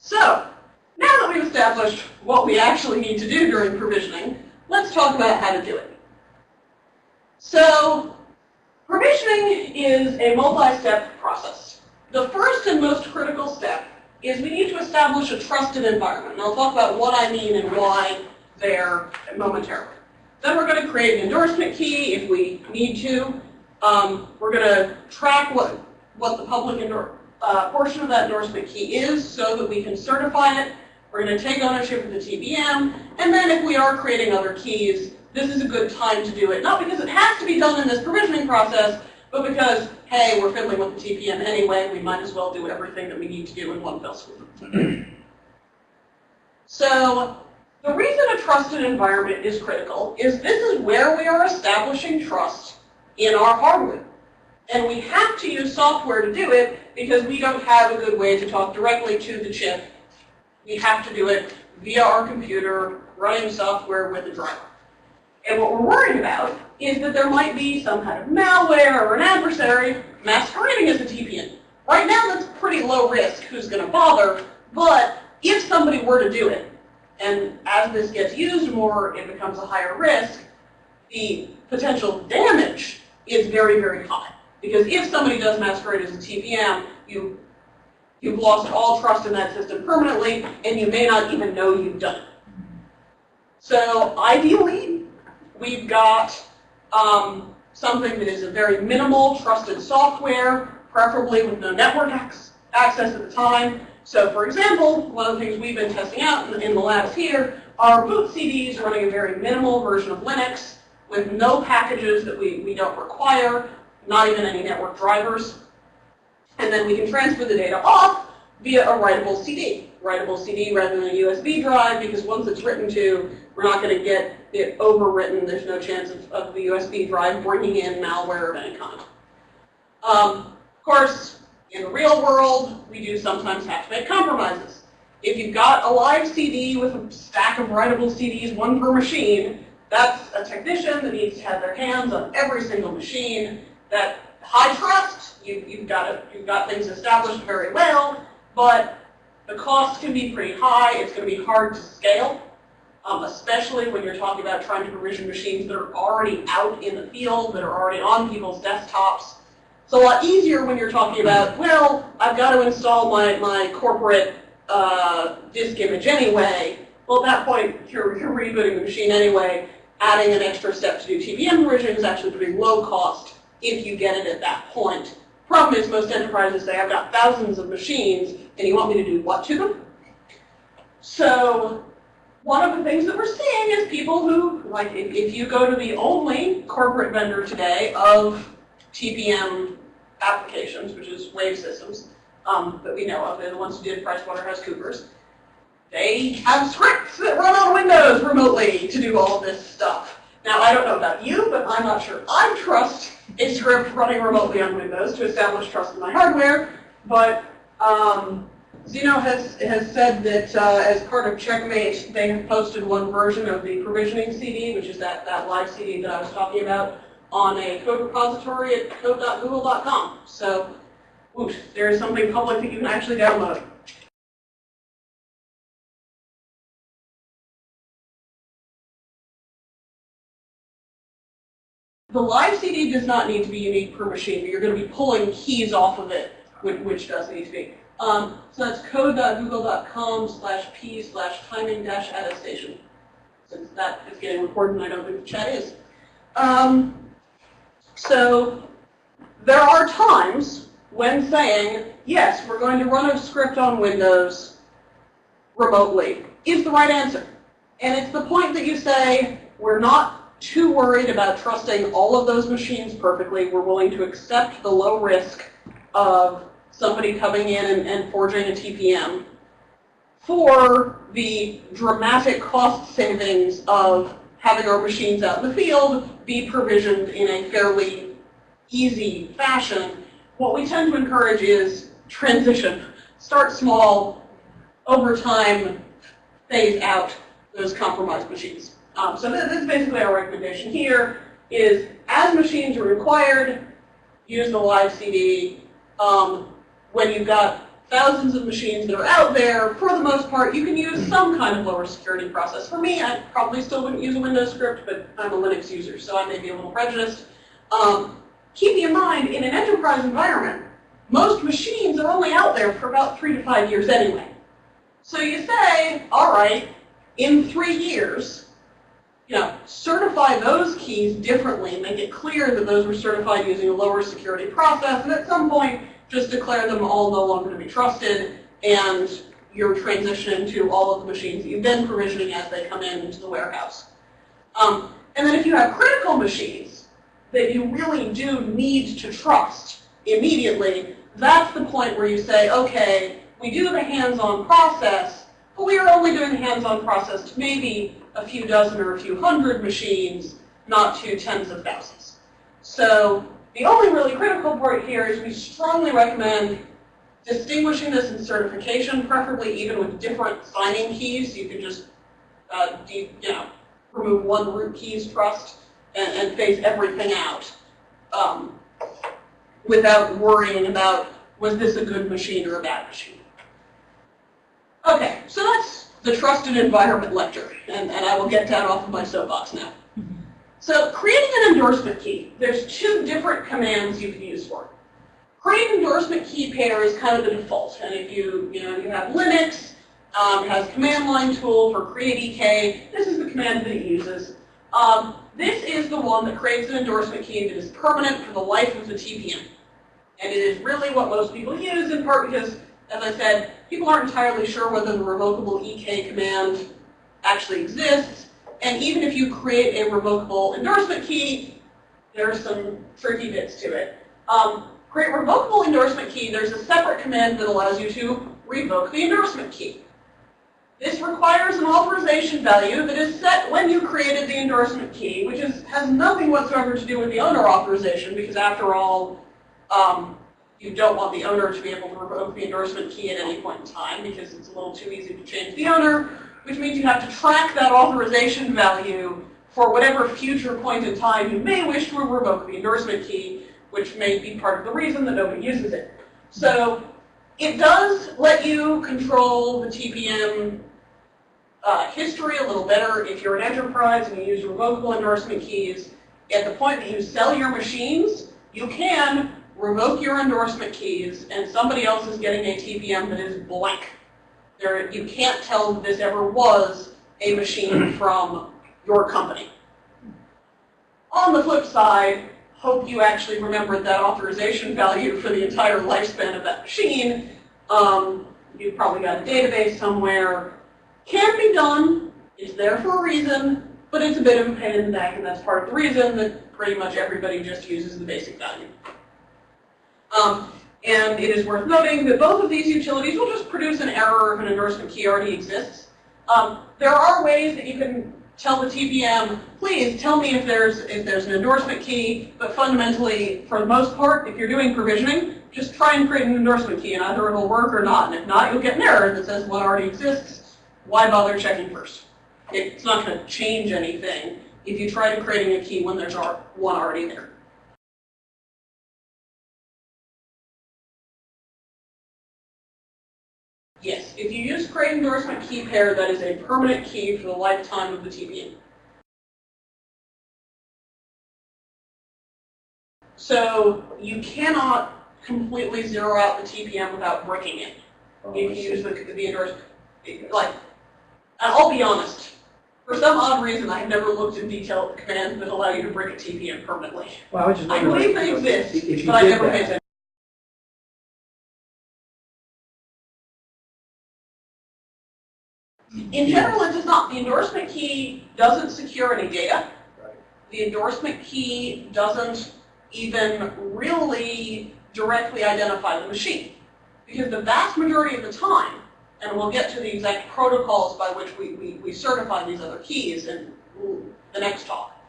So, now that we've established what we actually need to do during provisioning, let's talk about how to do it. So, provisioning is a multi-step process. The first and most critical step is we need to establish a trusted environment. And I'll talk about what I mean and why there momentarily. Then we're going to create an endorsement key if we need to. We're going to track what the public portion of that endorsement key is so that we can certify it. We're going to take ownership of the TPM. And then if we are creating other keys, this is a good time to do it. Not because it has to be done in this provisioning process, but because, hey, we're fiddling with the TPM anyway, we might as well do everything that we need to do in one fell swoop. So the reason a trusted environment is critical is this is where we are establishing trust in our hardware. And we have to use software to do it because we don't have a good way to talk directly to the chip. We have to do it via our computer, running software with a driver. And what we're worried about is that there might be some kind of malware or an adversary masquerading as a TPM. Right now, that's pretty low risk, who's going to bother, but if somebody were to do it, and as this gets used more, it becomes a higher risk, the potential damage is very, very high. Because if somebody does masquerade as a TPM, you've lost all trust in that system permanently, and you may not even know you've done it. So ideally, we've got something that is a very minimal trusted software, preferably with no network access at the time. So for example, one of the things we've been testing out in the labs here are boot CDs running a very minimal version of Linux with no packages that we don't require, not even any network drivers. And then we can transfer the data off via a writable CD. Writable CD rather than a USB drive, because once it's written to, we're not going to get it overwritten. There's no chance of the USB drive bringing in malware of any kind. Of course, in the real world, we do sometimes have to make compromises. If you've got a live CD with a stack of writable CDs, one per machine, that's a technician that needs to have their hands on every single machine. That high trust, you've got things established very well, but the cost can be pretty high. It's going to be hard to scale, especially when you're talking about trying to provision machines that are already out in the field, that are already on people's desktops. It's a lot easier when you're talking about, well, I've got to install my corporate disk image anyway. Well, at that point, you're rebooting the machine anyway. Adding an extra step to do TPM provisioning is actually pretty low cost if you get it at that point. Problem is, most enterprises say, I've got thousands of machines, and you want me to do what to them? So one of the things that we're seeing is people who, like if you go to the only corporate vendor today of TPM applications, which is Wave Systems, that we know of, they're the ones who did PricewaterhouseCoopers, they have scripts that run on Windows remotely to do all of this stuff. Now, I don't know about you, but I'm not sure I trust a script running remotely on Windows to establish trust in my hardware. But Zeno has said that as part of Checkmate, they have posted one version of the provisioning CD, which is that live CD that I was talking about, on a code repository at code.google.com. So, oops, there is something public that you can actually download. The live CD does not need to be unique per machine, but you're going to be pulling keys off of it, which does need to be. So that's code.google.com/p/timing-attestation. Since that is getting recorded and I don't think the chat is. So there are times when saying, yes, we're going to run a script on Windows remotely is the right answer. And it's the point that you say, we're not too worried about trusting all of those machines perfectly. We're willing to accept the low risk of somebody coming in and forging a TPM for the dramatic cost savings of having our machines out in the field be provisioned in a fairly easy fashion. What we tend to encourage is transition. Start small, over time, phase out those compromised machines. So this is basically our recommendation here, is as machines are required, use the live CD. When you've got thousands of machines that are out there. For the most part, you can use some kind of lower security process. For me, I probably still wouldn't use a Windows script, but I'm a Linux user, so I may be a little prejudiced. Keeping in mind, in an enterprise environment, most machines are only out there for about 3 to 5 years anyway. So you say, all right, in 3 years, certify those keys differently, make it clear that those were certified using a lower security process, and at some point, just declare them all no longer to be trusted, and you're transitioning to all of the machines that you've been provisioning as they come into the warehouse. And then if you have critical machines that you really do need to trust immediately, that's the point where you say, okay, we do the hands-on process, but we are only doing the hands-on process to maybe a few dozen or a few hundred machines, not to tens of thousands. So the only really critical part here is we strongly recommend distinguishing this in certification, preferably even with different signing keys. You can just remove one root key's trust and phase everything out without worrying about, was this a good machine or a bad machine? Okay, so that's the trusted environment lecture, and I will get down off of my soapbox now. So creating an endorsement key, there's 2 different commands you can use for it. Create endorsement key pair is kind of the default, and if you have Linux, it has a command line tool for create EK. This is the command that it uses. This is the one that creates an endorsement key that is permanent for the life of the TPM. And it is really what most people use, in part because, as I said, people aren't entirely sure whether the revocable EK command actually exists. And even if you create a revocable endorsement key, there are some tricky bits to it. Create revocable endorsement key, there's a separate command that allows you to revoke the endorsement key. This requires an authorization value that is set when you created the endorsement key, which has nothing whatsoever to do with the owner authorization, because after all, you don't want the owner to be able to revoke the endorsement key at any point in time, because it's a little too easy to change the owner, which means you have to track that authorization value for whatever future point in time you may wish to revoke the endorsement key, which may be part of the reason that nobody uses it. So it does let you control the TPM history a little better if you're an enterprise and you use revocable endorsement keys. At the point that you sell your machines, you can revoke your endorsement keys, and somebody else is getting a TPM that is blank. You can't tell that this ever was a machine from your company. On the flip side, hope you actually remembered that authorization value for the entire lifespan of that machine. You've probably got a database somewhere. Can be done. It's there for a reason, but it's a bit of a pain in the neck, and that's part of the reason that pretty much everybody just uses the basic value. And it is worth noting that both of these utilities will just produce an error if an endorsement key already exists. There are ways that you can tell the TPM, please tell me if there's an endorsement key, but fundamentally, for the most part, if you're doing provisioning, just try and create an endorsement key, and either it'll work or not. And if not, you'll get an error that says one already exists. Why bother checking first? It's not going to change anything if you try to creating a key when there's one already there. Yes, if you use create endorsement key pair, that is a permanent key for the lifetime of the TPM. So you cannot completely zero out the TPM without breaking it. If you use the endorsement, and I'll be honest, for some odd reason, I have never looked in detail at the commands that allow you to break a TPM permanently. Well, I believe they exist, but I never paid attention. In general, it does not. The endorsement key doesn't secure any data. Right. The endorsement key doesn't even really directly identify the machine. Because the vast majority of the time, and we'll get to the exact protocols by which we certify these other keys in the next talk,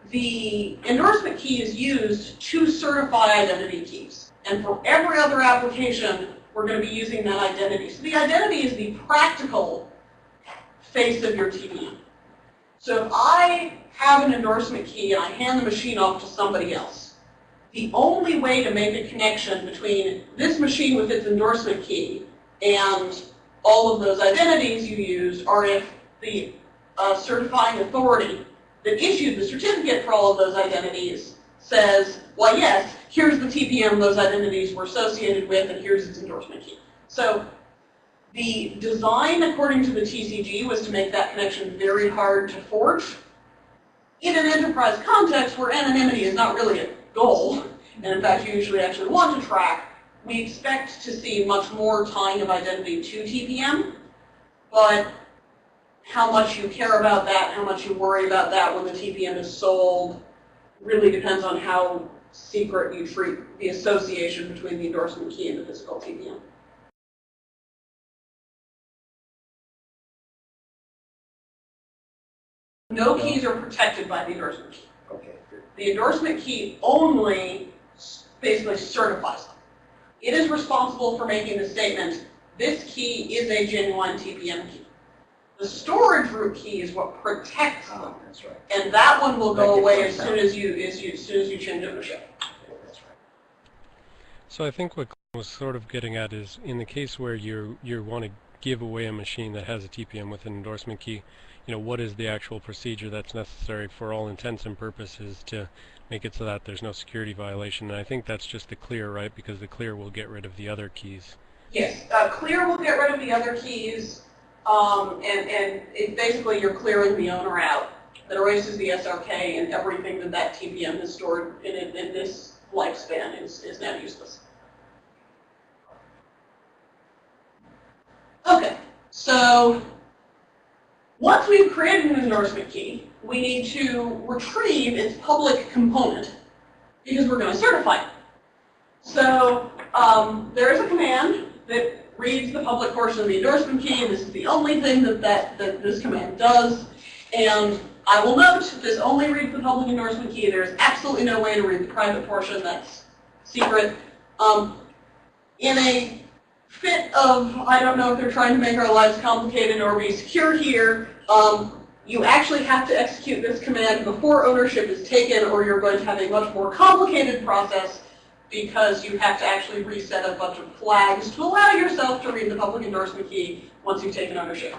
the endorsement key is used to certify identity keys. And for every other application, we're going to be using that identity. So the identity is the practical face of your TPM. So if I have an endorsement key and I hand the machine off to somebody else, the only way to make a connection between this machine with its endorsement key and all of those identities you used are if the certifying authority that issued the certificate for all of those identities says, well, yes, here's the TPM those identities were associated with, and here's its endorsement key. So the design, according to the TCG, was to make that connection very hard to forge. In an enterprise context where anonymity is not really a goal, and in fact you usually actually want to track, we expect to see much more tying of identity to TPM, but how much you care about that, how much you worry about that when the TPM is sold, really depends on how secret you treat the association between the endorsement key and the physical TPM. No keys are protected by the endorsement key. Okay, good. The endorsement key only basically certifies them. It is responsible for making the statement, this key is a genuine TPM key. The storage root key is what protects them. That's right. And that one will go away as soon as you change ownership. Okay, that's right. So I think what Glenn was sort of getting at is in the case where you want to give away a machine that has a TPM with an endorsement key, what is the actual procedure that's necessary for all intents and purposes to make it so that there's no security violation? And I think that's just the clear, right? Because the clear will get rid of the other keys. Yes, clear will get rid of the other keys, and it basically you're clearing the owner out. That erases the SRK, and everything that TPM has stored in this lifespan is now useless. Okay, so once we've created an endorsement key, we need to retrieve its public component because we're going to certify it. So there is a command that reads the public portion of the endorsement key, and this is the only thing that this command does. And I will note this only reads the public endorsement key. There is absolutely no way to read the private portion. That's secret. In a fit of, I don't know if they're trying to make our lives complicated or be secure here, you actually have to execute this command before ownership is taken, or you're going to have a much more complicated process because you have to actually reset a bunch of flags to allow yourself to read the public endorsement key once you've taken ownership.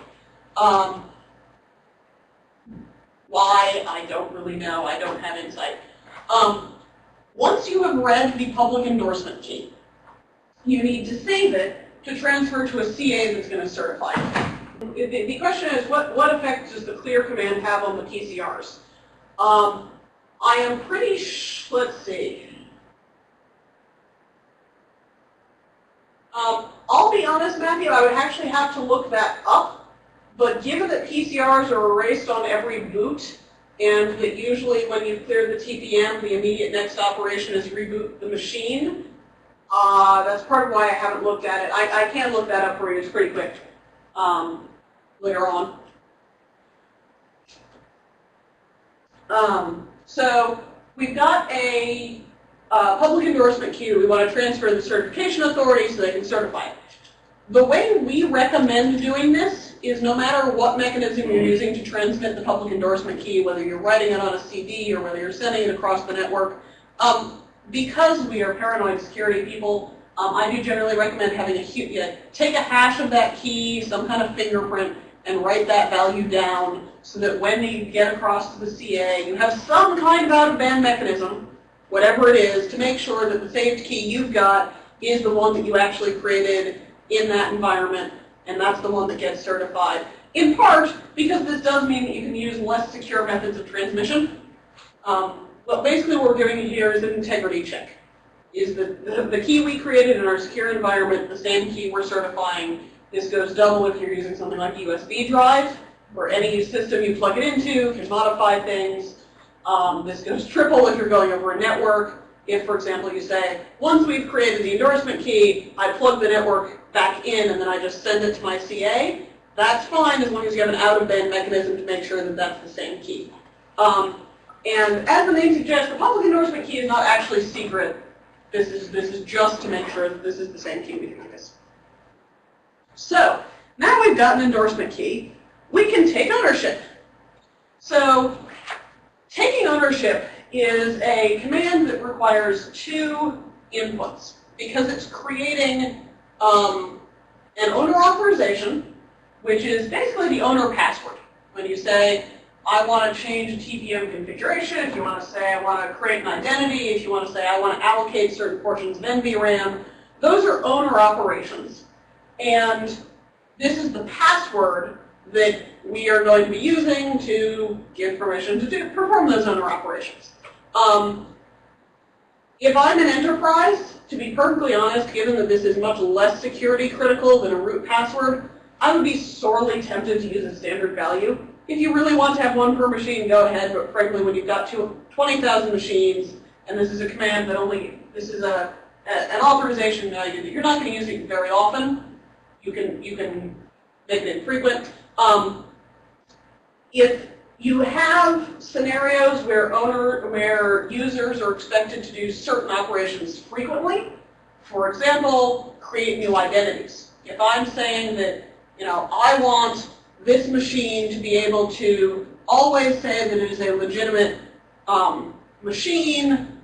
Why? I don't really know. I don't have insight. Once you have read the public endorsement key, you need to save it to transfer to a CA that's going to certify it. The question is, what effect does the clear command have on the PCRs? I am pretty let's see. I'll be honest, Matthew, I would actually have to look that up, but given that PCRs are erased on every boot, and that usually when you clear the TPM, the immediate next operation is reboot the machine, that's part of why I haven't looked at it. I can look that up for you. It's pretty quick later on. So we've got a public endorsement key. We want to transfer the certification authority so they can certify it. The way we recommend doing this is no matter what mechanism you're using to transmit the public endorsement key, whether you're writing it on a CD or whether you're sending it across the network, because we are paranoid security people, I do generally recommend having take a hash of that key, some kind of fingerprint, and write that value down so that when you get across to the CA, you have some kind of out-of-band mechanism, whatever it is, to make sure that the saved key you've got is the one that you actually created in that environment, and that's the one that gets certified. In part, because this does mean that you can use less secure methods of transmission. But basically what we're doing here is an integrity check. Is the key we created in our secure environment the same key we're certifying? This goes double if you're using something like a USB drive, or any system you plug it into can modify things. This goes triple if you're going over a network. If, for example, you say, once we've created the endorsement key, I plug the network back in and then I just send it to my CA, that's fine as long as you have an out-of-band mechanism to make sure that that's the same key. And as the name suggests, the public endorsement key is not actually secret. This is just to make sure that this is the same key we think it is. So now we've got an endorsement key, we can take ownership. So taking ownership is a command that requires 2 inputs because it's creating an owner authorization, which is basically the owner password. When you say, I want to change a TPM configuration, if you want to say I want to create an identity, if you want to say I want to allocate certain portions of NVRAM, those are owner operations. And this is the password that we are going to be using to give permission to perform those owner operations. If I'm an enterprise, to be perfectly honest, given that this is much less security critical than a root password, I would be sorely tempted to use a standard value. If you really want to have one per machine, go ahead, but frankly, when you've got 20,000 machines, and this is a command that this is an authorization value that you're not going to use it very often, you can make it infrequent. If you have scenarios where users are expected to do certain operations frequently, for example, create new identities. If I'm saying that, I want this machine to be able to always say that it is a legitimate machine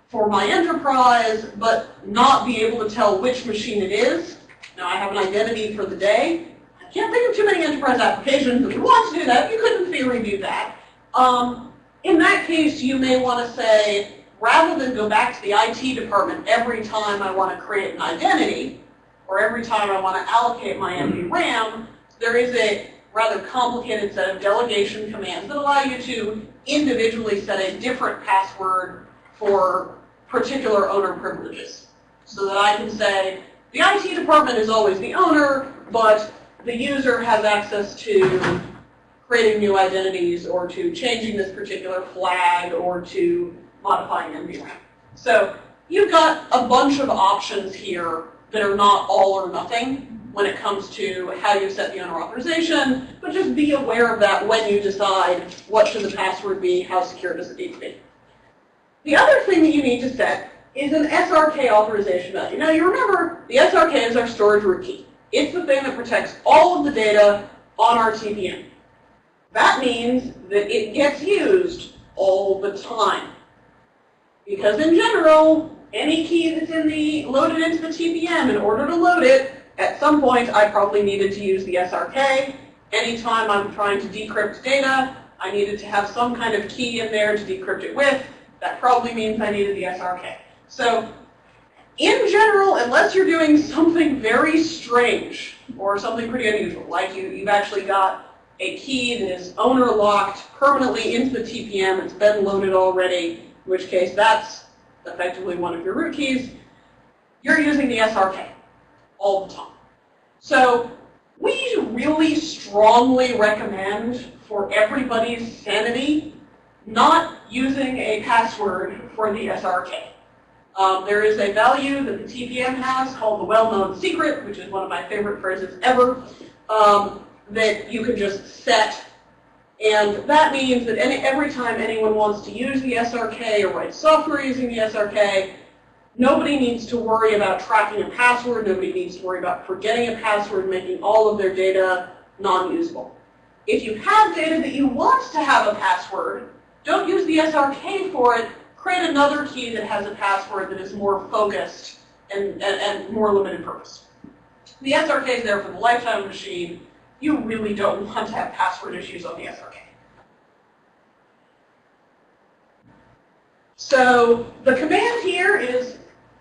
for my enterprise, but not be able to tell which machine it is. Now I have an identity for the day. I can't think of too many enterprise applications that would want to do that. You could, in theory, do that. In that case, you may want to say, rather than go back to the IT department every time I want to create an identity, or every time I want to allocate my NVRAM, there is a rather complicated set of delegation commands that allow you to individually set a different password for particular owner privileges. So that I can say, the IT department is always the owner, but the user has access to creating new identities or to changing this particular flag or to modifying NVRAM. So you've got a bunch of options here that are not all or nothing when it comes to how you set the owner authorization, but just be aware of that when you decide what should the password be, how secure does it need to be. The other thing that you need to set is an SRK authorization value. Now you remember, the SRK is our storage root key. It's the thing that protects all of the data on our TPM. That means that it gets used all the time. Because in general, any key that's loaded into the TPM, in order to load it, at some point I probably needed to use the SRK. Anytime I'm trying to decrypt data, I needed to have some kind of key in there to decrypt it with. That probably means I needed the SRK. So in general, unless you're doing something very strange or something pretty unusual, like you've actually got a key that is owner locked permanently into the TPM, it's been loaded already, in which case that's effectively one of your root keys, you're using the SRK all the time. So we really strongly recommend, for everybody's sanity, not using a password for the SRK. There is a value that the TPM has called the well-known secret, which is one of my favorite phrases ever, that you can just set. And that means that every time anyone wants to use the SRK or write software using the SRK, nobody needs to worry about tracking a password. Nobody needs to worry about forgetting a password, making all of their data non-usable. If you have data that you want to have a password, don't use the SRK for it. Create another key that has a password that is more focused and more limited purpose. The SRK is there for the lifetime of the machine. You really don't want to have password issues on the SRK. So the command here is,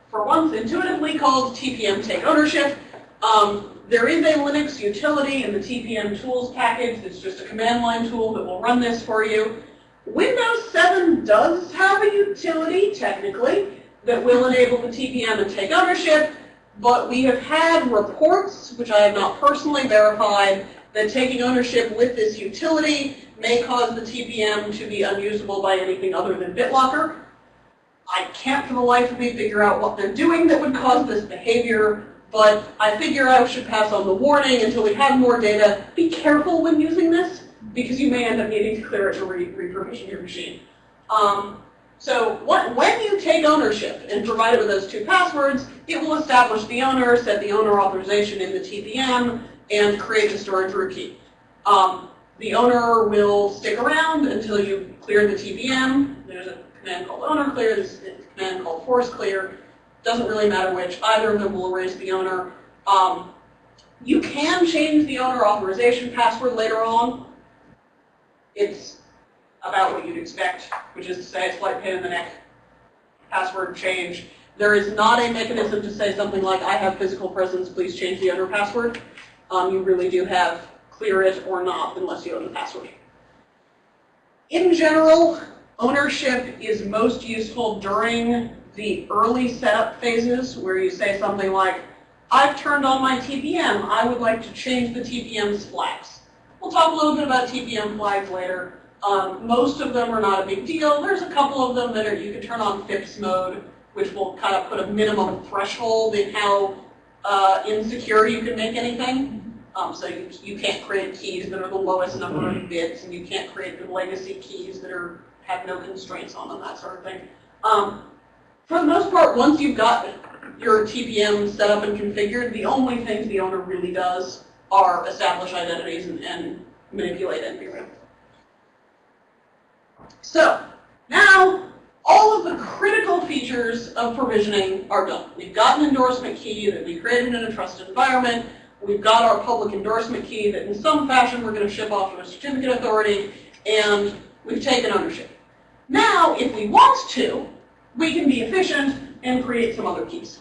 for once, intuitively called TPM take ownership. There is a Linux utility in the TPM tools package that's just a command line tool that will run this for you. Windows 7 does have a utility, technically, that will enable the TPM and take ownership, but we have had reports, which I have not personally verified, that taking ownership with this utility may cause the TPM to be unusable by anything other than BitLocker. I can't for the life of me figure out what they're doing that would cause this behavior, but I figure I should pass on the warning until we have more data. Be careful when using this, because you may end up needing to clear it to re-provision your machine. So when you take ownership and provide it with those 2 passwords, it will establish the owner, set the owner authorization in the TPM, and create the storage root key. The owner will stick around until you clear the TPM. There's a command called owner clear, this is a command called force clear. Doesn't really matter which, either of them will erase the owner. You can change the owner authorization password later on. It's about what you'd expect, which is to say a slight pain in the neck password change. There is not a mechanism to say something like, I have physical presence, please change the owner password. You really do have clear it or not unless you own the password. In general, ownership is most useful during the early setup phases where you say something like, I've turned on my TPM, I would like to change the TPM's flags. We'll talk a little bit about TPM flags later. Most of them are not a big deal. There's a couple of them that you can turn on FIPS mode, which will kind of put a minimum threshold in how insecure you can make anything. So you can't create keys that are the lowest number of bits, and you can't create the legacy keys that have no constraints on them, that sort of thing. For the most part, once you've got your TPM set up and configured, the only things the owner really does are establish identities and manipulate NVRAM. So now all of the critical features of provisioning are done. We've got an endorsement key that we created in a trusted environment. We've got our public endorsement key that in some fashion we're going to ship off to a certificate authority, and we've taken ownership. Now, if we want to, we can be efficient and create some other keys.